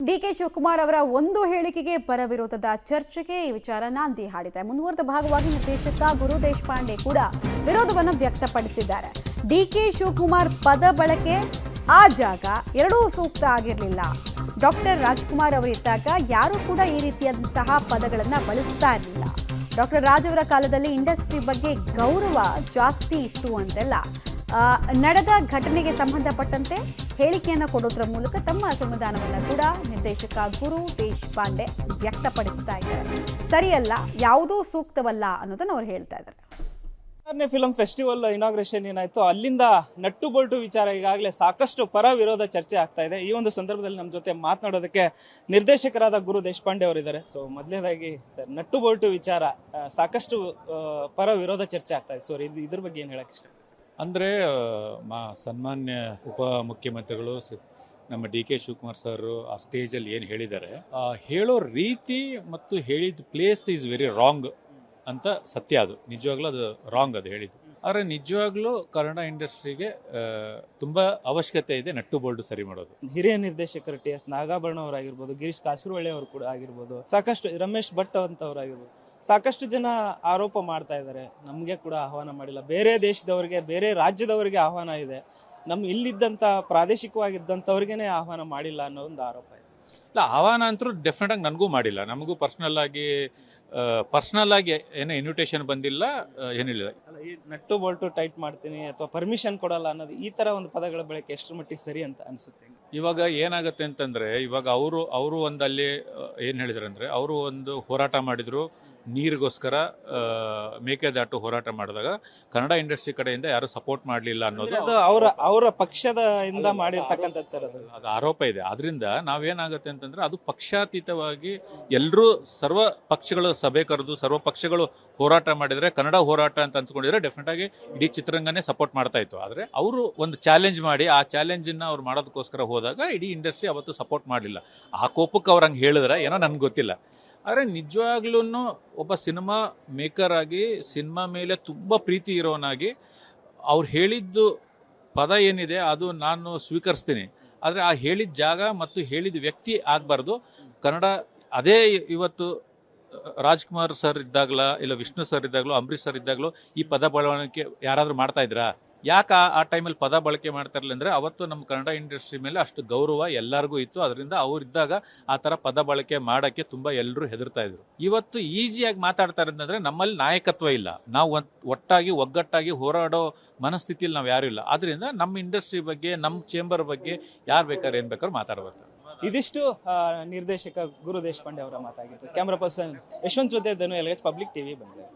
DK Shivakumar ಅವರ ಒಂದು ಹೇಳಿಕೆಗೆ ಪರ ವಿರೋಧದ ಚರ್ಚೆಗೆ ಈ ವಿಚಾರ ನಾಂದಿ ಹಾಡಿದೆ. ಮುಂದುವರೆದ ಭಾಗವಾಗಿ ನಿರ್ದೇಶಕ ಗುರು ದೇಶಪಾಂಡೆ ಕೂಡ ವಿರೋಧವನ್ನು ವ್ಯಕ್ತಪಡಿಸಿದ್ದಾರೆ. ಡಿಕೆ ಶಿವಕುಮಾರ್ ಪದ ಬಳಕೆ ಆ ಜಾಗ ಎರಡೂ ಸೂಕ್ತ ಆಗಿರಲಿಲ್ಲ. ಡಾಕ್ಟರ್ ರಾಜ್ಕುಮಾರ್ ಅವರಿದ್ದಾಗ ಯಾರೂ ಕೂಡ ಈ ರೀತಿಯಾದಂತಹ ಪದಗಳನ್ನು ಬಳಸ್ತಾ ಇರಲಿಲ್ಲ. ಡಾಕ್ಟರ್ ರಾಜ್ ಅವರ ಕಾಲದಲ್ಲಿ ಇಂಡಸ್ಟ್ರಿ ಬಗ್ಗೆ ಗೌರವ ಜಾಸ್ತಿ ಇತ್ತು ಅಂತೆಲ್ಲ ನಡೆದ ಘಟನೆಗೆ ಸಂಬಂಧಪಟ್ಟಂತೆ ಹೇಳಿಕೆಯನ್ನು ಕೊಡೋದ್ರ ಮೂಲಕ ತಮ್ಮ ಅಸಮಾಧಾನವನ್ನು ಕೂಡ ನಿರ್ದೇಶಕ ಗುರು ದೇಶಪಾಂಡೆ ವ್ಯಕ್ತಪಡಿಸ್ತಾ ಇದ್ದಾರೆ. ಸರಿಯಲ್ಲ, ಯಾವುದೂ ಸೂಕ್ತವಲ್ಲ ಅನ್ನೋದನ್ನು ಅವ್ರು ಹೇಳ್ತಾ ಇದ್ದಾರೆ. ಫಿಲಂ ಫೆಸ್ಟಿವಲ್ ಇನಾಗ್ರೇಷನ್ ಏನಾಯ್ತು, ಅಲ್ಲಿಂದ ನಟ್ಟು ಬೋಲ್ಟು ವಿಚಾರ ಈಗಾಗಲೇ ಸಾಕಷ್ಟು ಪರ ವಿರೋಧ ಚರ್ಚೆ ಆಗ್ತಾ ಇದೆ. ಈ ಒಂದು ಸಂದರ್ಭದಲ್ಲಿ ನಮ್ಮ ಜೊತೆ ಮಾತನಾಡೋದಕ್ಕೆ ನಿರ್ದೇಶಕರಾದ ಗುರು ದೇಶಪಾಂಡೆ ಅವರಿದ್ದಾರೆ. ಸೊ ಮೊದಲನೇದಾಗಿ ನಟ್ಟು ಬೋಲ್ಟು ವಿಚಾರ ಸಾಕಷ್ಟು ಪರ ವಿರೋಧ ಚರ್ಚೆ ಆಗ್ತಾ ಇದೆ. ಸೊ ಇದ್ರ ಬಗ್ಗೆ ಏನು ಹೇಳಕ್ ಇಷ್ಟ? ಅಂದರೆ ಸನ್ಮಾನ್ಯ ಉಪ ಮುಖ್ಯಮಂತ್ರಿಗಳು ನಮ್ಮ ಡಿ ಕೆ ಶಿವಕುಮಾರ್ ಸರ್ ಆ ಸ್ಟೇಜಲ್ಲಿ ಏನು ಹೇಳಿದ್ದಾರೆ, ಹೇಳೋ ರೀತಿ ಮತ್ತು ಹೇಳಿದ ಪ್ಲೇಸ್ ಈಸ್ ವೆರಿ ರಾಂಗ್ ಅಂತ ಸತ್ಯ. ಅದು ನಿಜವಾಗ್ಲೂ ಅದು ರಾಂಗ್ ಅದು ಹೇಳಿದ್ದು. ಆದರೆ ನಿಜವಾಗ್ಲೂ ಕನ್ನಡ ಇಂಡಸ್ಟ್ರಿಗೆ ತುಂಬ ಅವಶ್ಯಕತೆ ಇದೆ ನಟ್ಟು ಬೋಲ್ಡ್ ಸರಿ ಮಾಡೋದು. ಹಿರಿಯ ನಿರ್ದೇಶಕರು ಟಿ ಎಸ್ ನಾಗಾಭರಣ ಅವರಾಗಿರ್ಬೋದು, ಗಿರೀಶ್ ಕಾಸರವಳ್ಳಿ ಅವರು ಕೂಡ ಆಗಿರ್ಬೋದು, ಸಾಕಷ್ಟು ರಮೇಶ್ ಭಟ್ ಅಂತವರಾಗಿರ್ಬೋದು, ಸಾಕಷ್ಟು ಜನ ಆರೋಪ ಮಾಡ್ತಾ ಇದ್ದಾರೆ. ನಮಗೆ ಕೂಡ ಆಹ್ವಾನ ಮಾಡಿಲ್ಲ, ಬೇರೆ ದೇಶದವರಿಗೆ ಬೇರೆ ರಾಜ್ಯದವರಿಗೆ ಆಹ್ವಾನ ಇದೆ, ನಮ್ಮ ಇಲ್ಲಿದ್ದಂಥ ಪ್ರಾದೇಶಿಕವಾಗಿದ್ದಂಥವ್ರಿಗೇನೆ ಆಹ್ವಾನ ಮಾಡಿಲ್ಲ ಅನ್ನೋ ಒಂದು ಆರೋಪ ಇದೆ. ಇಲ್ಲ, ಆಹ್ವಾನ ಅಂತೂ ಡೆಫಿನೆಟ್ ಆಗಿ ನನಗೂ ಮಾಡಿಲ್ಲ. ನಮಗೂ ಪರ್ಸ್ನಲ್ ಆಗಿ ಏನೋ ಇನ್ವಿಟೇಷನ್ ಬಂದಿಲ್ಲ, ಏನಿಲ್ಲ. ಈ ನಟ್ಟು ಬೋಲ್ಟು ಟೈಟ್ ಮಾಡ್ತೀನಿ ಅಥವಾ ಪರ್ಮಿಷನ್ ಕೊಡಲ್ಲ ಅನ್ನೋದು ಈ ತರ ಒಂದು ಪದಗಳ ಬಳಕೆ ಎಷ್ಟರ ಮಟ್ಟಿಗೆ ಸರಿ ಅಂತ ಅನ್ಸುತ್ತೆ? ಇವಾಗ ಏನಾಗುತ್ತೆ ಅಂತಂದ್ರೆ, ಇವಾಗ ಅವರು ಒಂದು ಅಲ್ಲಿ ಏನು ಹೇಳಿದ್ರು ಅಂದ್ರೆ, ಅವರು ಒಂದು ಹೋರಾಟ ಮಾಡಿದ್ರು ನೀರಿಗೋಸ್ಕರ, ಮೇಕೆದಾಟು ಹೋರಾಟ ಮಾಡಿದಾಗ ಕನ್ನಡ ಇಂಡಸ್ಟ್ರಿ ಕಡೆಯಿಂದ ಯಾರು ಸಪೋರ್ಟ್ ಮಾಡಲಿಲ್ಲ ಅನ್ನೋದು ಅವರ ಪಕ್ಷದ ಇಂದ ಮಾಡಿರ್ತಕ್ಕಂಥದ್ದು ಸರ್. ಅದು ಆರೋಪ ಇದೆ. ಅದರಿಂದ ನಾವೇನಾಗುತ್ತೆ ಅಂತಂದ್ರೆ, ಅದು ಪಕ್ಷಾತೀತವಾಗಿ ಎಲ್ಲರೂ ಸರ್ವ ಪಕ್ಷಗಳು ಸಭೆ ಕರೆದು ಸರ್ವ ಪಕ್ಷಗಳು ಹೋರಾಟ ಮಾಡಿದರೆ, ಕನ್ನಡ ಹೋರಾಟ ಅಂತ ಅನ್ಸ್ಕೊಂಡಿದ್ರೆ ಡೆಫಿನೆಟ್ ಆಗಿ ಇಡೀ ಚಿತ್ರರಂಗನೇ ಸಪೋರ್ಟ್ ಮಾಡ್ತಾ ಇತ್ತು. ಆದರೆ ಅವರು ಒಂದು ಚಾಲೆಂಜ್ ಮಾಡಿ ಆ ಚಾಲೆಂಜನ್ನು ಅವ್ರು ಮಾಡೋದಕ್ಕೋಸ್ಕರ ಹೋದಾಗ ಇಡೀ ಇಂಡಸ್ಟ್ರಿ ಅವತ್ತು ಸಪೋರ್ಟ್ ಮಾಡಲಿಲ್ಲ. ಆ ಕೋಪಕ್ಕೆ ಅವ್ರು ಹಂಗೆ ಹೇಳಿದ್ರೆ ಏನೋ ನನಗೆ ಗೊತ್ತಿಲ್ಲ. ಆದರೆ ನಿಜವಾಗ್ಲೂ ಒಬ್ಬ ಸಿನಿಮಾ ಮೇಕರ್ ಆಗಿ, ಸಿನಿಮಾ ಮೇಲೆ ತುಂಬ ಪ್ರೀತಿ ಇರೋನಾಗಿ ಅವ್ರು ಹೇಳಿದ್ದು ಪದ ಏನಿದೆ ಅದು ನಾನು ಸ್ವೀಕರಿಸ್ತೀನಿ. ಆದರೆ ಆ ಹೇಳಿದ ಜಾಗ ಮತ್ತು ಹೇಳಿದ ವ್ಯಕ್ತಿ ಆಗಬಾರ್ದು. ಕನ್ನಡ ಅದೇ ಇವತ್ತು ರಾಜ್ಕುಮಾರ್ ಸರ್ ಇದ್ದಾಗಲ, ಇಲ್ಲ ವಿಷ್ಣು ಸರ್ ಇದ್ದಾಗಲೂ, ಅಂಬರೀಷ್ ಸರ್ ಇದ್ದಾಗಲೂ ಈ ಪದ ಬಳಕೆ ಯಾರಾದರೂ ಮಾಡ್ತಾ ಇದ್ರಾ? ಯಾಕೆ ಆ ಟೈಮಲ್ಲಿ ಪದ ಬಳಕೆ ಮಾಡ್ತಾ ಇರಲಿಲ್ಲ ಅಂದರೆ, ಅವತ್ತು ನಮ್ಮ ಕನ್ನಡ ಇಂಡಸ್ಟ್ರಿ ಮೇಲೆ ಅಷ್ಟು ಗೌರವ ಎಲ್ಲರಿಗೂ ಇತ್ತು. ಅದರಿಂದ ಅವರಿದ್ದಾಗ ಆ ಥರ ಪದ ಬಳಕೆ ಮಾಡೋಕ್ಕೆ ತುಂಬ ಎಲ್ಲರೂ ಹೆದರ್ತಾ ಇದ್ರು. ಇವತ್ತು ಈಸಿಯಾಗಿ ಮಾತಾಡ್ತಾರೆ ಅಂತಂದರೆ ನಮ್ಮಲ್ಲಿ ನಾಯಕತ್ವ ಇಲ್ಲ, ನಾವು ಒಟ್ಟಾಗಿ ಒಗ್ಗಟ್ಟಾಗಿ ಹೋರಾಡೋ ಮನಸ್ಥಿತಿಯಲ್ಲಿ ನಾವು ಯಾರೂ ಇಲ್ಲ. ಆದ್ದರಿಂದ ನಮ್ಮ ಇಂಡಸ್ಟ್ರಿ ಬಗ್ಗೆ, ನಮ್ಮ ಚೇಂಬರ್ ಬಗ್ಗೆ ಯಾರು ಬೇಕಾದ್ರೆ ಏನು ಬೇಕಾದ್ರೂ ಮಾತಾಡ್ಬೇಕು. ಇದಿಷ್ಟು ನಿರ್ದೇಶಕ ಗುರು ದೇಶಪಾಂಡೆ ಅವರ ಮಾತಾಗಿತ್ತು. ಕ್ಯಾಮ್ರಾ ಪರ್ಸನ್ ಯಶವಂತ್ ಜೊತೆ ಧನು, LH ಪಬ್ಲಿಕ್ ಟಿವಿ, ಬೆಂಗಳೂರು.